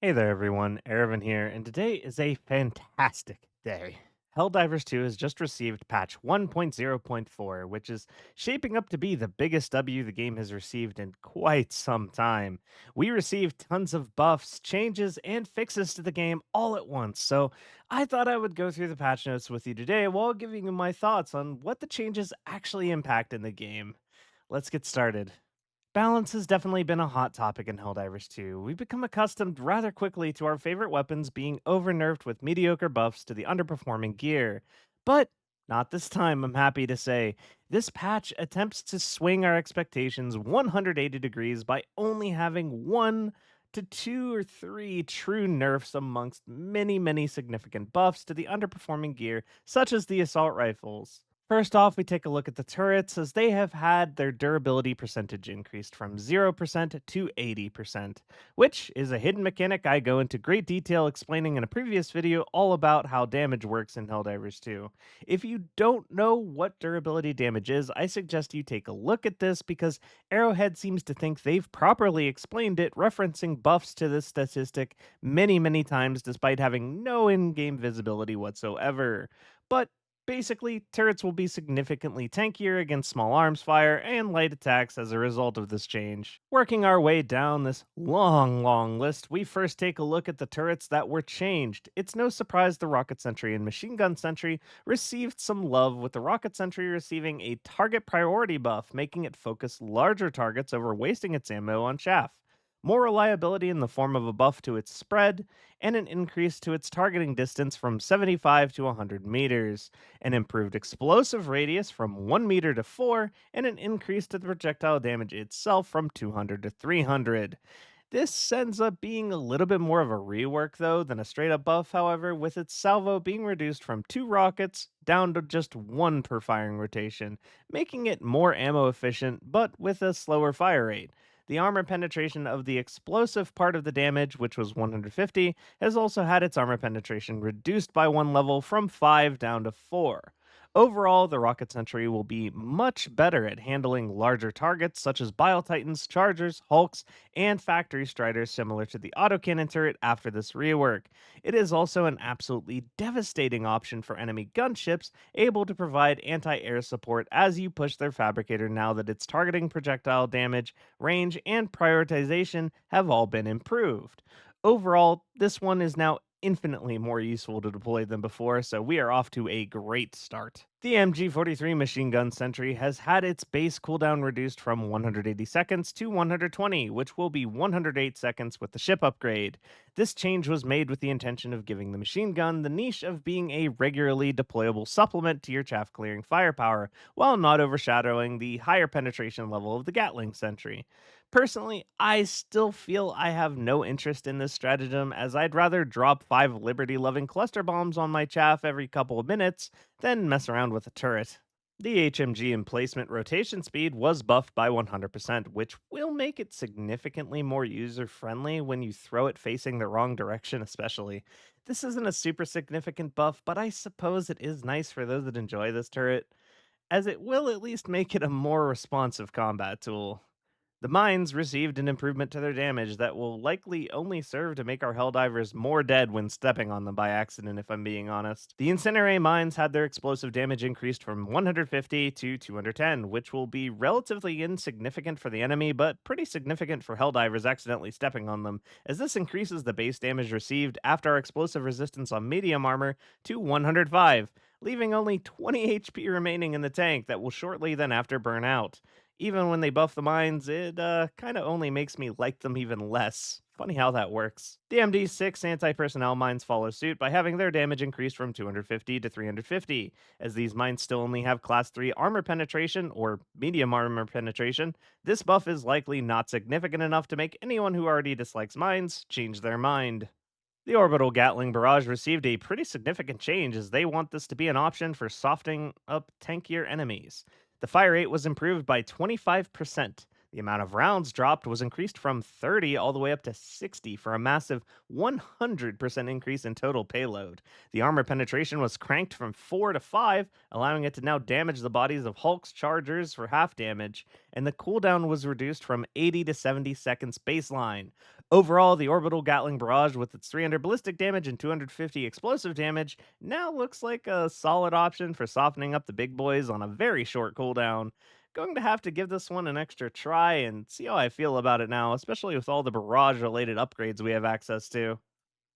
Hey there, everyone. Erevan here, and today is a fantastic day. Helldivers 2 has just received patch 1.0.4, which is shaping up to be the biggest W the game has received in quite some time. We received tons of buffs, changes, and fixes to the game all at once, so I thought I would go through the patch notes with you today while giving you my thoughts on what the changes actually impact in the game. Let's get started. Balance has definitely been a hot topic in Helldivers 2. We've become accustomed rather quickly to our favorite weapons being overnerfed with mediocre buffs to the underperforming gear. But not this time, I'm happy to say. This patch attempts to swing our expectations 180 degrees by only having one to two or three true nerfs amongst many significant buffs to the underperforming gear, such as the assault rifles. First off, we take a look at the turrets as they have had their durability percentage increased from 0% to 80%, which is a hidden mechanic I go into great detail explaining in a previous video all about how damage works in Helldivers 2. If you don't know what durability damage is, I suggest you take a look at this because Arrowhead seems to think they've properly explained it, referencing buffs to this statistic many times despite having no in-game visibility whatsoever. But basically, turrets will be significantly tankier against small arms fire and light attacks as a result of this change. Working our way down this long list, we first take a look at the turrets that were changed. It's no surprise the Rocket Sentry and Machine Gun Sentry received some love, with the Rocket Sentry receiving a target priority buff, making it focus larger targets over wasting its ammo on chaff. More reliability in the form of a buff to its spread, and an increase to its targeting distance from 75 to 100 meters, an improved explosive radius from 1 meter to 4, and an increase to the projectile damage itself from 200 to 300. This ends up being a little bit more of a rework, though, than a straight up buff, however, with its salvo being reduced from 2 rockets down to just 1 per firing rotation, making it more ammo efficient but with a slower fire rate. The armor penetration of the explosive part of the damage, which was 150, has also had its armor penetration reduced by 1 level from 5 down to 4. Overall, the Rocket Sentry will be much better at handling larger targets such as Bile Titans, Chargers, Hulks, and Factory Striders, similar to the autocannon turret after this rework. It is also an absolutely devastating option for enemy gunships, able to provide anti air support as you push their fabricator now that its targeting, projectile damage, range, and prioritization have all been improved. Overall, this one is now infinitely more useful to deploy than before, so we are off to a great start. The MG43 Machine Gun Sentry has had its base cooldown reduced from 180 seconds to 120, which will be 108 seconds with the ship upgrade. This change was made with the intention of giving the machine gun the niche of being a regularly deployable supplement to your chaff clearing firepower, while not overshadowing the higher penetration level of the Gatling Sentry. Personally, I still feel I have no interest in this stratagem, as I'd rather drop 5 Liberty loving cluster bombs on my chaff every couple of minutes than mess around with a turret. The HMG emplacement rotation speed was buffed by 100%, which will make it significantly more user friendly when you throw it facing the wrong direction, especially. This isn't a super significant buff, but I suppose it is nice for those that enjoy this turret, as it will at least make it a more responsive combat tool. The mines received an improvement to their damage that will likely only serve to make our Helldivers more dead when stepping on them by accident, if I'm being honest. The Incendiary mines had their explosive damage increased from 150 to 210, which will be relatively insignificant for the enemy, but pretty significant for Helldivers accidentally stepping on them, as this increases the base damage received after our explosive resistance on medium armor to 105, leaving only 20 HP remaining in the tank that will shortly then after burn out. Even when they buff the mines, it kind of only makes me like them even less. Funny how that works. The MD6 anti-personnel mines follow suit by having their damage increased from 250 to 350. As these mines still only have class 3 armor penetration, or medium armor penetration, this buff is likely not significant enough to make anyone who already dislikes mines change their mind. The Orbital Gatling Barrage received a pretty significant change, as they want this to be an option for softening up tankier enemies. The fire rate was improved by 25%. The amount of rounds dropped was increased from 30 all the way up to 60 for a massive 100% increase in total payload. The armor penetration was cranked from 4 to 5, allowing it to now damage the bodies of Hulk's chargers for half damage, and the cooldown was reduced from 80 to 70 seconds baseline. Overall, the Orbital Gatling Barrage, with its 300 ballistic damage and 250 explosive damage, now looks like a solid option for softening up the big boys on a very short cooldown. Going to have to give this one an extra try and see how I feel about it now, especially with all the barrage related upgrades we have access to.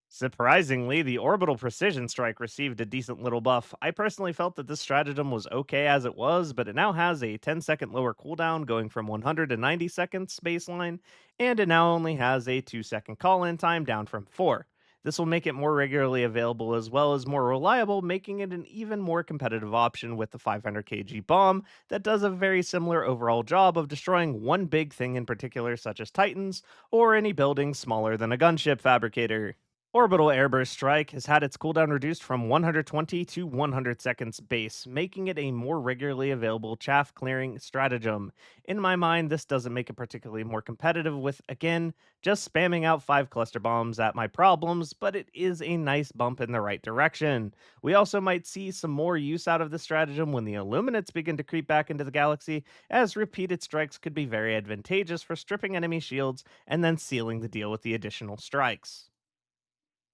Surprisingly, the Orbital Precision Strike received a decent little buff. I personally felt that this stratagem was okay as it was, but it now has a 10-second lower cooldown going from 100 to 90 seconds baseline, and it now only has a 2-second call in time down from 4. This will make it more regularly available as well as more reliable, making it an even more competitive option with the 500 kg bomb that does a very similar overall job of destroying one big thing in particular, such as Titans, or any building smaller than a gunship fabricator. Orbital Airburst Strike has had its cooldown reduced from 120 to 100 seconds base, making it a more regularly available chaff clearing stratagem. In my mind, this doesn't make it particularly more competitive with, again, just spamming out 5 cluster bombs at my problems, but it is a nice bump in the right direction. We also might see some more use out of this stratagem when the Illuminates begin to creep back into the galaxy, as repeated strikes could be very advantageous for stripping enemy shields and then sealing the deal with the additional strikes.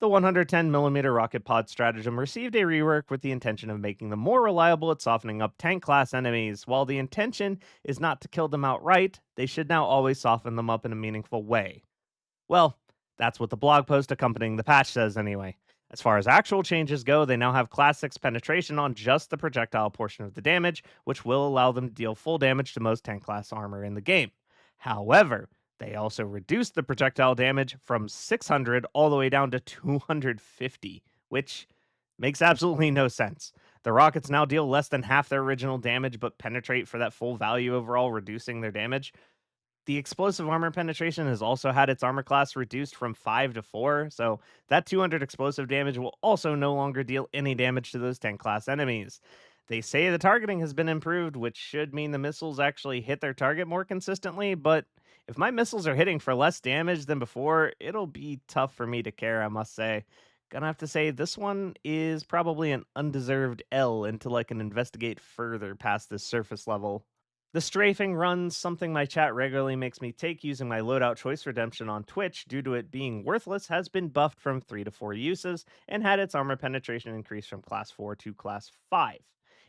The 110mm rocket pod stratagem received a rework with the intention of making them more reliable at softening up tank class enemies. While the intention is not to kill them outright, they should now always soften them up in a meaningful way. Well, that's what the blog post accompanying the patch says anyway. As far as actual changes go, they now have Class 6 penetration on just the projectile portion of the damage, which will allow them to deal full damage to most tank class armor in the game. However, they also reduced the projectile damage from 600 all the way down to 250, which makes absolutely no sense. The rockets now deal less than half their original damage but penetrate for that full value overall, reducing their damage. The explosive armor penetration has also had its armor class reduced from 5 to 4, so that 200 explosive damage will also no longer deal any damage to those 10 class enemies. They say the targeting has been improved, which should mean the missiles actually hit their target more consistently, but if my missiles are hitting for less damage than before, it'll be tough for me to care, I must say. Gonna have to say this one is probably an undeserved L until I can investigate further past this surface level. The strafing runs, something my chat regularly makes me take using my loadout choice redemption on Twitch due to it being worthless, has been buffed from 3 to 4 uses and had its armor penetration increased from class 4 to class 5.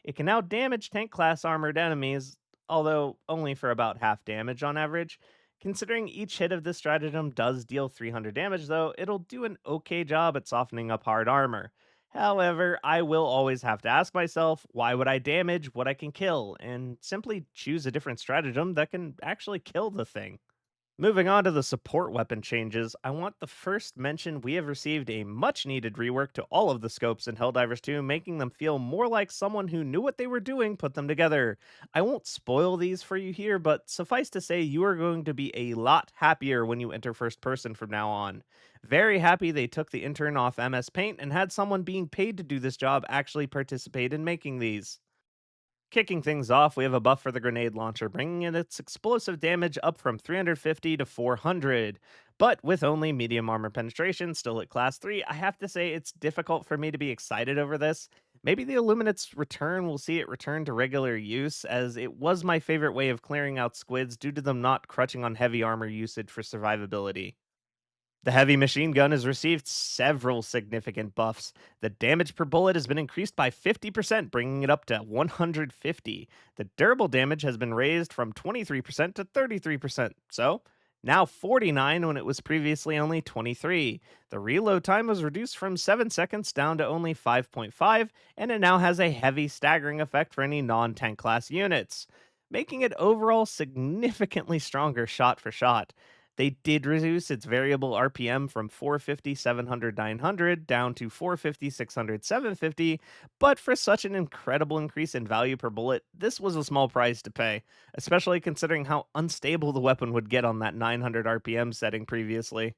It can now damage tank class armored enemies, although only for about half damage on average. Considering each hit of this stratagem does deal 300 damage, though, it'll do an okay job at softening up hard armor. However, I will always have to ask myself, why would I damage what I can kill, and simply choose a different stratagem that can actually kill the thing. Moving on to the support weapon changes, I want to first mention we have received a much needed rework to all of the scopes in Helldivers 2, making them feel more like someone who knew what they were doing put them together. I won't spoil these for you here, but suffice to say, you are going to be a lot happier when you enter first person from now on. Very happy they took the intern off MS Paint and had someone being paid to do this job actually participate in making these. Kicking things off, we have a buff for the grenade launcher, bringing in its explosive damage up from 350 to 400. But with only medium armor penetration, still at class 3, I have to say it's difficult for me to be excited over this. Maybe the Illuminate's return will see it return to regular use, as it was my favorite way of clearing out squids due to them not crutching on heavy armor usage for survivability. The heavy machine gun has received several significant buffs. The damage per bullet has been increased by 50%, bringing it up to 150. The durable damage has been raised from 23% to 33%, so now 49 when it was previously only 23. The reload time was reduced from 7 seconds down to only 5.5, and it now has a heavy staggering effect for any non tank class units, making it overall significantly stronger shot for shot. They did reduce its variable RPM from 450, 700, 900 down to 450, 600, 750, but for such an incredible increase in value per bullet, this was a small price to pay, especially considering how unstable the weapon would get on that 900 RPM setting previously.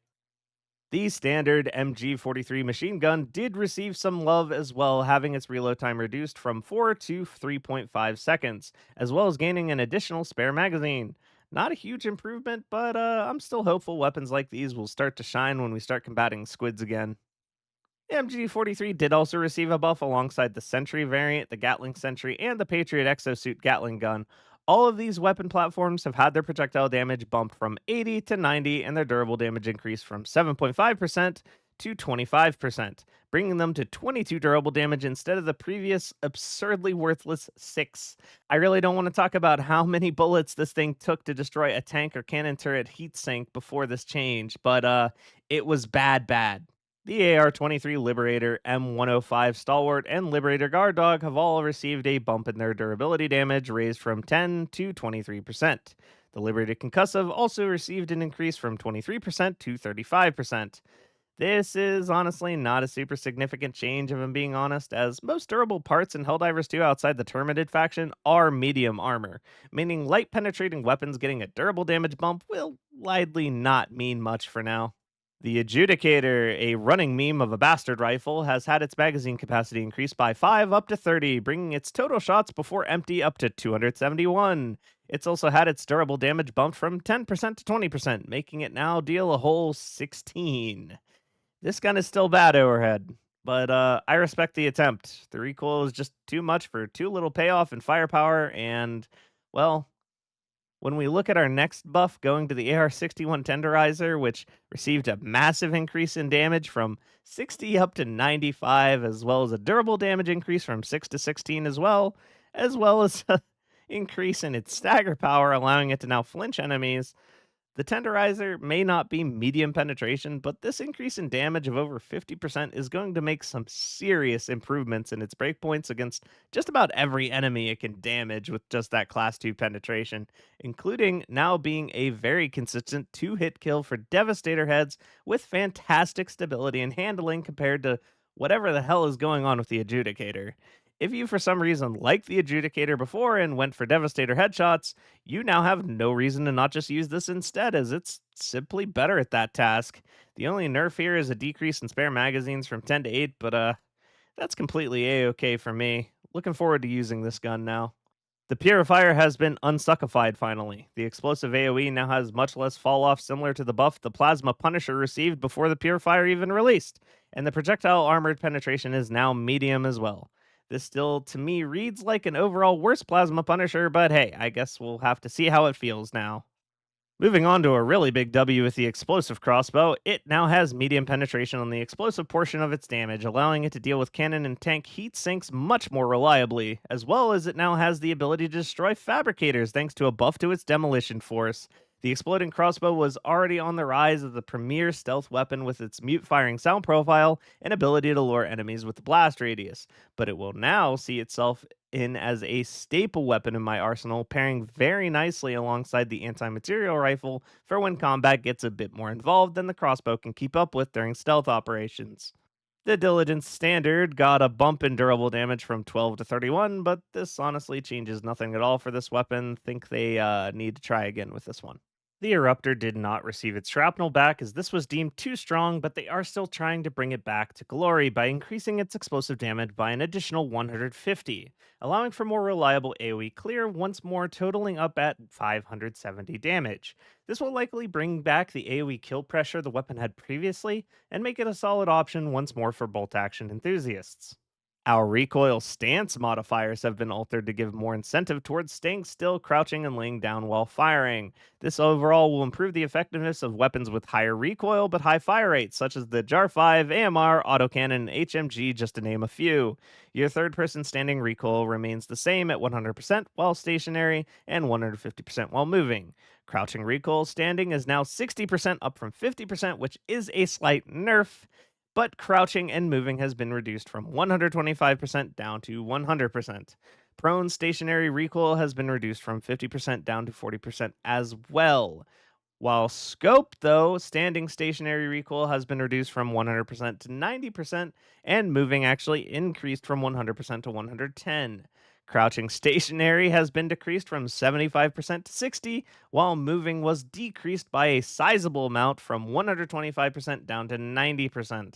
The standard MG43 machine gun did receive some love as well, having its reload time reduced from 4 to 3.5 seconds, as well as gaining an additional spare magazine. Not a huge improvement, but I'm still hopeful weapons like these will start to shine when we start combating squids again. The MG43 did also receive a buff alongside the Sentry variant, the Gatling Sentry, and the Patriot Exosuit Gatling gun. All of these weapon platforms have had their projectile damage bumped from 80 to 90 and their durable damage increased from 7.5% to 25%, bringing them to 22 durable damage instead of the previous absurdly worthless 6. I really don't want to talk about how many bullets this thing took to destroy a tank or cannon turret heat sink before this change, but it was bad. The AR-23 Liberator, M105 Stalwart, and Liberator Guard Dog have all received a bump in their durability damage, raised from 10 to 23%. The Liberator Concussive also received an increase from 23% to 35%. This is honestly not a super significant change, if I'm being honest, as most durable parts in Helldivers 2 outside the Terminated faction are medium armor, meaning light penetrating weapons getting a durable damage bump will likely not mean much for now. The Adjudicator, a running meme of a bastard rifle, has had its magazine capacity increased by 5 up to 30, bringing its total shots before empty up to 271. It's also had its durable damage bumped from 10% to 20%, making it now deal a whole 16. This gun is still bad overhead, but I respect the attempt. The recoil is just too much for too little payoff and firepower, and, well, when we look at our next buff going to the AR-61 Tenderizer, which received a massive increase in damage from 60 up to 95, as well as a durable damage increase from 6 to 16 as well as a increase in its stagger power, allowing it to now flinch enemies. The tenderizer may not be medium penetration, but this increase in damage of over 50% is going to make some serious improvements in its breakpoints against just about every enemy it can damage with just that class 2 penetration, including now being a very consistent 2-hit kill for Devastator heads with fantastic stability and handling compared to whatever the hell is going on with the Adjudicator. If you for some reason liked the Adjudicator before and went for Devastator headshots, you now have no reason to not just use this instead, as it's simply better at that task. The only nerf here is a decrease in spare magazines from 10 to 8, but that's completely a-okay for me. Looking forward to using this gun now. The Purifier has been unsuckified finally. The explosive AoE now has much less fall off, similar to the buff the Plasma Punisher received before the Purifier even released, and the projectile armored penetration is now medium as well. This still, to me, reads like an overall worse Plasma Punisher, but hey, I guess we'll have to see how it feels now. Moving on to a really big W with the explosive crossbow, it now has medium penetration on the explosive portion of its damage, allowing it to deal with cannon and tank heat sinks much more reliably, as well as it now has the ability to destroy fabricators thanks to a buff to its demolition force. The exploding crossbow was already on the rise as the premier stealth weapon with its mute firing sound profile and ability to lure enemies with the blast radius, but it will now see itself in as a staple weapon in my arsenal, pairing very nicely alongside the anti-material rifle for when combat gets a bit more involved than the crossbow can keep up with during stealth operations. The Diligence Standard got a bump in durable damage from 12 to 31, but this honestly changes nothing at all for this weapon. Think they need to try again with this one. The Eruptor did not receive its shrapnel back as this was deemed too strong, but they are still trying to bring it back to glory by increasing its explosive damage by an additional 150, allowing for more reliable AoE clear once more, totaling up at 570 damage. This will likely bring back the AoE kill pressure the weapon had previously and make it a solid option once more for bolt action enthusiasts. Our recoil stance modifiers have been altered to give more incentive towards staying still, crouching, and laying down while firing. This overall will improve the effectiveness of weapons with higher recoil but high fire rates, such as the JAR 5, AMR, autocannon, and HMG, just to name a few. Your third person standing recoil remains the same at 100% while stationary and 150% while moving. Crouching recoil standing is now 60% up from 50%, which is a slight nerf, but crouching and moving has been reduced from 125% down to 100%. Prone stationary recoil has been reduced from 50% down to 40% as well. While scope, though, standing stationary recoil has been reduced from 100% to 90%, and moving actually increased from 100% to 110. Crouching stationary has been decreased from 75% to 60, while moving was decreased by a sizable amount from 125% down to 90%.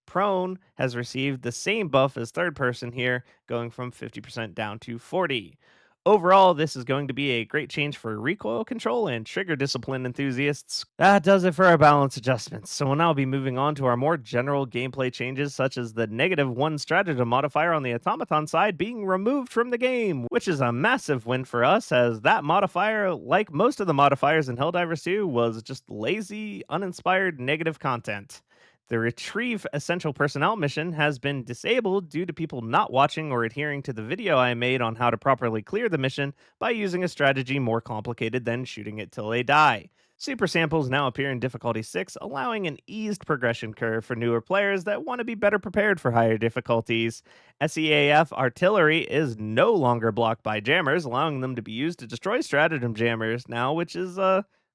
Prone has received the same buff as third person here, going from 50% down to 40. Overall, this is going to be a great change for recoil control and trigger discipline enthusiasts. That does it for our balance adjustments. So we'll now be moving on to our more general gameplay changes, such as the -1 stratagem modifier on the automaton side being removed from the game, which is a massive win for us, as that modifier, like most of the modifiers in Helldivers 2, was just lazy, uninspired negative content. The Retrieve Essential Personnel mission has been disabled due to people not watching or adhering to the video I made on how to properly clear the mission by using a strategy more complicated than shooting it till they die. Super samples now appear in difficulty 6, allowing an eased progression curve for newer players that want to be better prepared for higher difficulties. SEAF artillery is no longer blocked by jammers, allowing them to be used to destroy stratagem jammers now, which is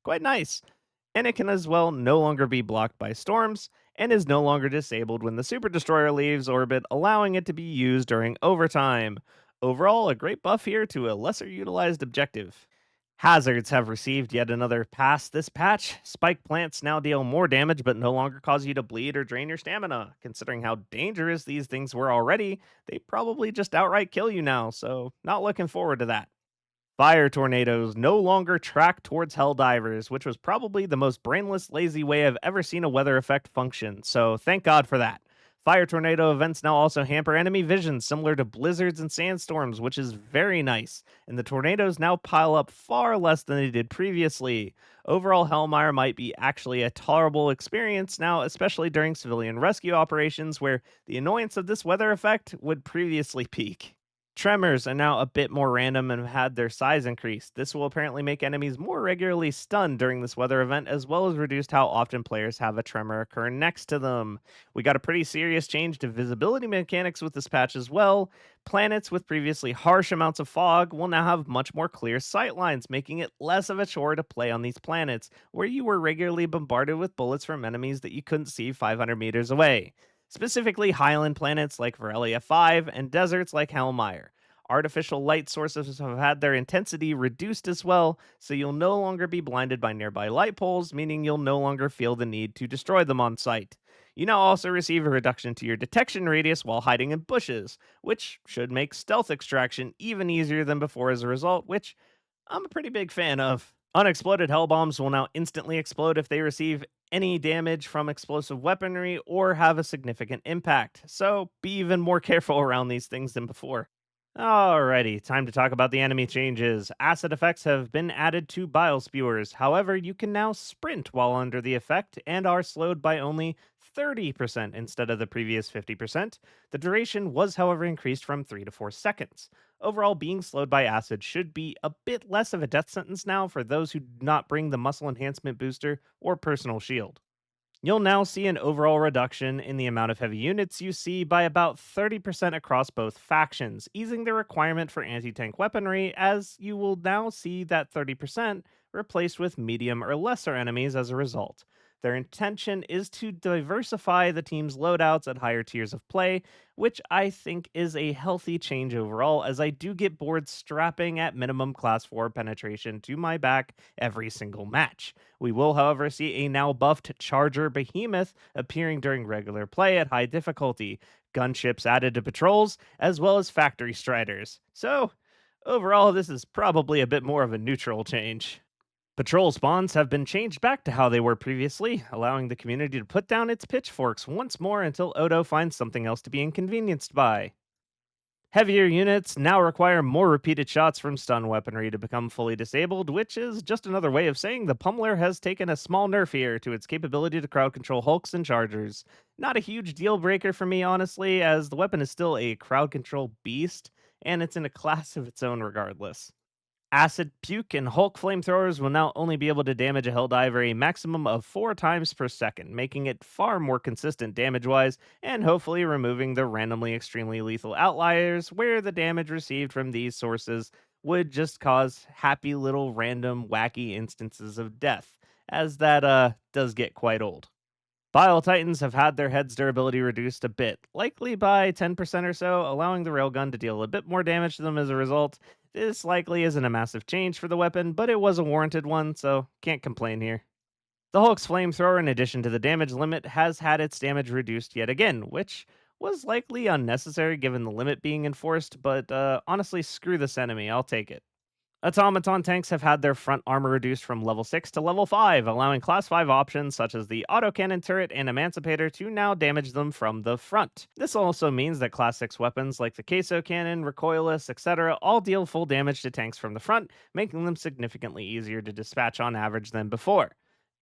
quite nice. And it can as well no longer be blocked by storms and is no longer disabled when the Super Destroyer leaves orbit, allowing it to be used during overtime. Overall, a great buff here to a lesser utilized objective. Hazards have received yet another pass this patch. Spike plants now deal more damage but no longer cause you to bleed or drain your stamina. Considering how dangerous these things were already, they probably just outright kill you now, so not looking forward to that. Fire tornadoes no longer track towards Helldivers, which was probably the most brainless, lazy way I've ever seen a weather effect function, so thank God for that. Fire tornado events now also hamper enemy vision, similar to blizzards and sandstorms, which is very nice, and the tornadoes now pile up far less than they did previously. Overall, Hellmire might be actually a tolerable experience now, especially during civilian rescue operations, where the annoyance of this weather effect would previously peak. Tremors are now a bit more random and have had their size increased. This will apparently make enemies more regularly stunned during this weather event, as well as reduced how often players have a tremor occur next to them. We got a pretty serious change to visibility mechanics with this patch as well. Planets with previously harsh amounts of fog will now have much more clear sight lines, making it less of a chore to play on these planets, where you were regularly bombarded with bullets from enemies that you couldn't see 500 meters away. Specifically, highland planets like Varelia 5 and deserts like Hellmire. Artificial light sources have had their intensity reduced as well, so you'll no longer be blinded by nearby light poles, meaning you'll no longer feel the need to destroy them on sight. You now also receive a reduction to your detection radius while hiding in bushes, which should make stealth extraction even easier than before as a result, which I'm a pretty big fan of. Unexploded hell bombs will now instantly explode if they receive any damage from explosive weaponry or have a significant impact, so be even more careful around these things than before. Alrighty, time to talk about the enemy changes. Acid effects have been added to bile spewers. However, you can now sprint while under the effect and are slowed by only 30% instead of the previous 50%. The duration was, however, increased from 3 to 4 seconds. Overall, being slowed by acid should be a bit less of a death sentence now for those who do not bring the muscle enhancement booster or personal shield. You'll now see an overall reduction in the amount of heavy units you see by about 30% across both factions, easing the requirement for anti tank weaponry, as you will now see that 30% replaced with medium or lesser enemies as a result. Their intention is to diversify the team's loadouts at higher tiers of play, which I think is a healthy change overall, as I do get bored strapping at minimum class 4 penetration to my back every single match. We will, however, see a now buffed Charger Behemoth appearing during regular play at high difficulty, gunships added to patrols, as well as factory striders. So, overall, this is probably a bit more of a neutral change. Patrol spawns have been changed back to how they were previously, allowing the community to put down its pitchforks once more until Odo finds something else to be inconvenienced by. Heavier units now require more repeated shots from stun weaponry to become fully disabled, which is just another way of saying the Pummeler has taken a small nerf here to its capability to crowd control hulks and chargers. Not a huge deal breaker for me, honestly, as the weapon is still a crowd control beast, and it's in a class of its own regardless. Acid, Puke, and Hulk flamethrowers will now only be able to damage a Helldiver a maximum of 4 times per second, making it far more consistent damage wise, and hopefully removing the randomly extremely lethal outliers where the damage received from these sources would just cause happy little random wacky instances of death, as that does get quite old. Bile Titans have had their head's durability reduced a bit, likely by 10% or so, allowing the railgun to deal a bit more damage to them as a result. This likely isn't a massive change for the weapon, but it was a warranted one, so can't complain here. The Hulk's flamethrower, in addition to the damage limit, has had its damage reduced yet again, which was likely unnecessary given the limit being enforced, but honestly, screw this enemy, I'll take it. Automaton tanks have had their front armor reduced from level 6 to level 5, allowing class 5 options such as the autocannon turret and emancipator to now damage them from the front. This also means that class 6 weapons like the queso cannon, recoilless, etc. all deal full damage to tanks from the front, making them significantly easier to dispatch on average than before.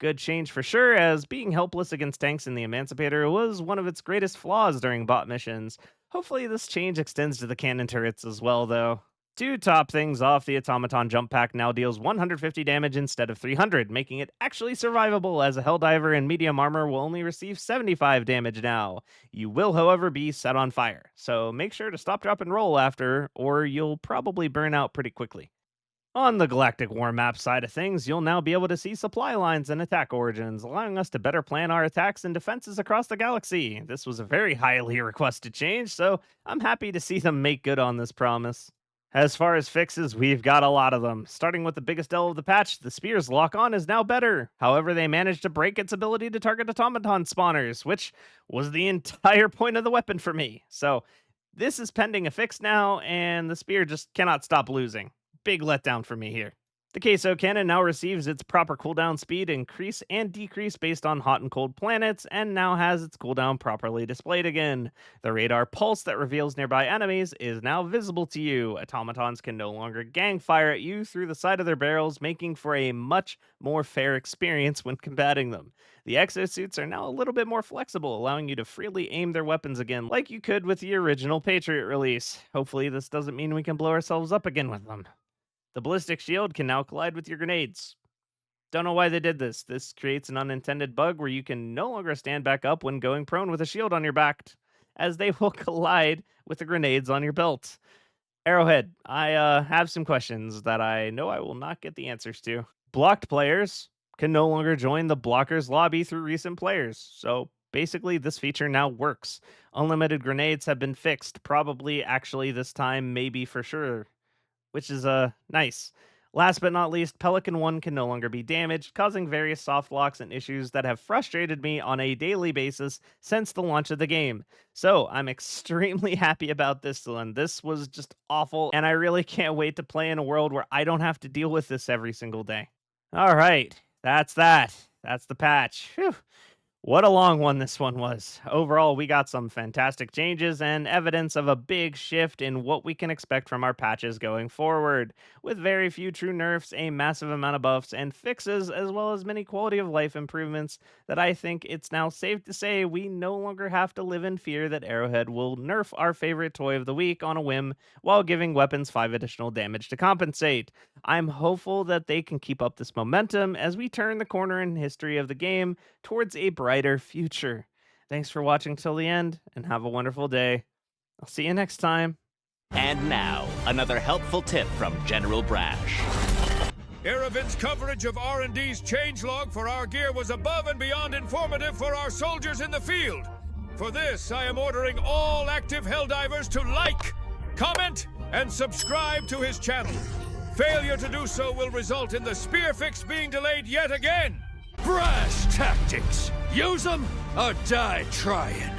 Good change for sure, as being helpless against tanks in the Emancipator was one of its greatest flaws during bot missions. Hopefully this change extends to the cannon turrets as well though. To top things off, the Automaton Jump Pack now deals 150 damage instead of 300, making it actually survivable, as a Helldiver in medium armor will only receive 75 damage now. You will, however, be set on fire, so make sure to stop, drop, and roll after, or you'll probably burn out pretty quickly. On the Galactic War map side of things, you'll now be able to see supply lines and attack origins, allowing us to better plan our attacks and defenses across the galaxy. This was a very highly requested change, so I'm happy to see them make good on this promise. As far as fixes, we've got a lot of them. Starting with the biggest L of the patch, the spear's lock-on is now better. However, they managed to break its ability to target automaton spawners, which was the entire point of the weapon for me. So, this is pending a fix now, and the spear just cannot stop losing. Big letdown for me here. The queso cannon now receives its proper cooldown speed increase and decrease based on hot and cold planets, and now has its cooldown properly displayed again. The radar pulse that reveals nearby enemies is now visible to you. Automatons can no longer gang fire at you through the side of their barrels, making for a much more fair experience when combating them. The exosuits are now a little bit more flexible, allowing you to freely aim their weapons again, like you could with the original Patriot release. Hopefully this doesn't mean we can blow ourselves up again with them. The ballistic shield can now collide with your grenades. Don't know why they did this. This creates an unintended bug where you can no longer stand back up when going prone with a shield on your back, as they will collide with the grenades on your belt. Arrowhead, I have some questions that I know I will not get the answers to. Blocked players can no longer join the blockers lobby through recent players, so basically this feature now works. Unlimited grenades have been fixed, probably actually this time, maybe for sure, which is nice. Last but not least, Pelican 1 can no longer be damaged, causing various soft locks and issues that have frustrated me on a daily basis since the launch of the game. So I'm extremely happy about this one. This was just awful, and I really can't wait to play in a world where I don't have to deal with this every single day. All right, that's that. That's the patch. Whew. What a long one this one was. Overall, we got some fantastic changes and evidence of a big shift in what we can expect from our patches going forward, with very few true nerfs, a massive amount of buffs and fixes, as well as many quality of life improvements that I think it's now safe to say we no longer have to live in fear that Arrowhead will nerf our favorite toy of the week on a whim while giving weapons 5 additional damage to compensate. I'm hopeful that they can keep up this momentum as we turn the corner in history of the game towards a brighter future. Thanks for watching till the end, and have a wonderful day. I'll see you next time. And now, another helpful tip from General Brash. Aravin's coverage of R&D's changelog for our gear was above and beyond informative for our soldiers in the field. For this, I am ordering all active Helldivers to like, comment, and subscribe to his channel. Failure to do so will result in the spear fix being delayed yet again. Brash tactics. Use them or die trying.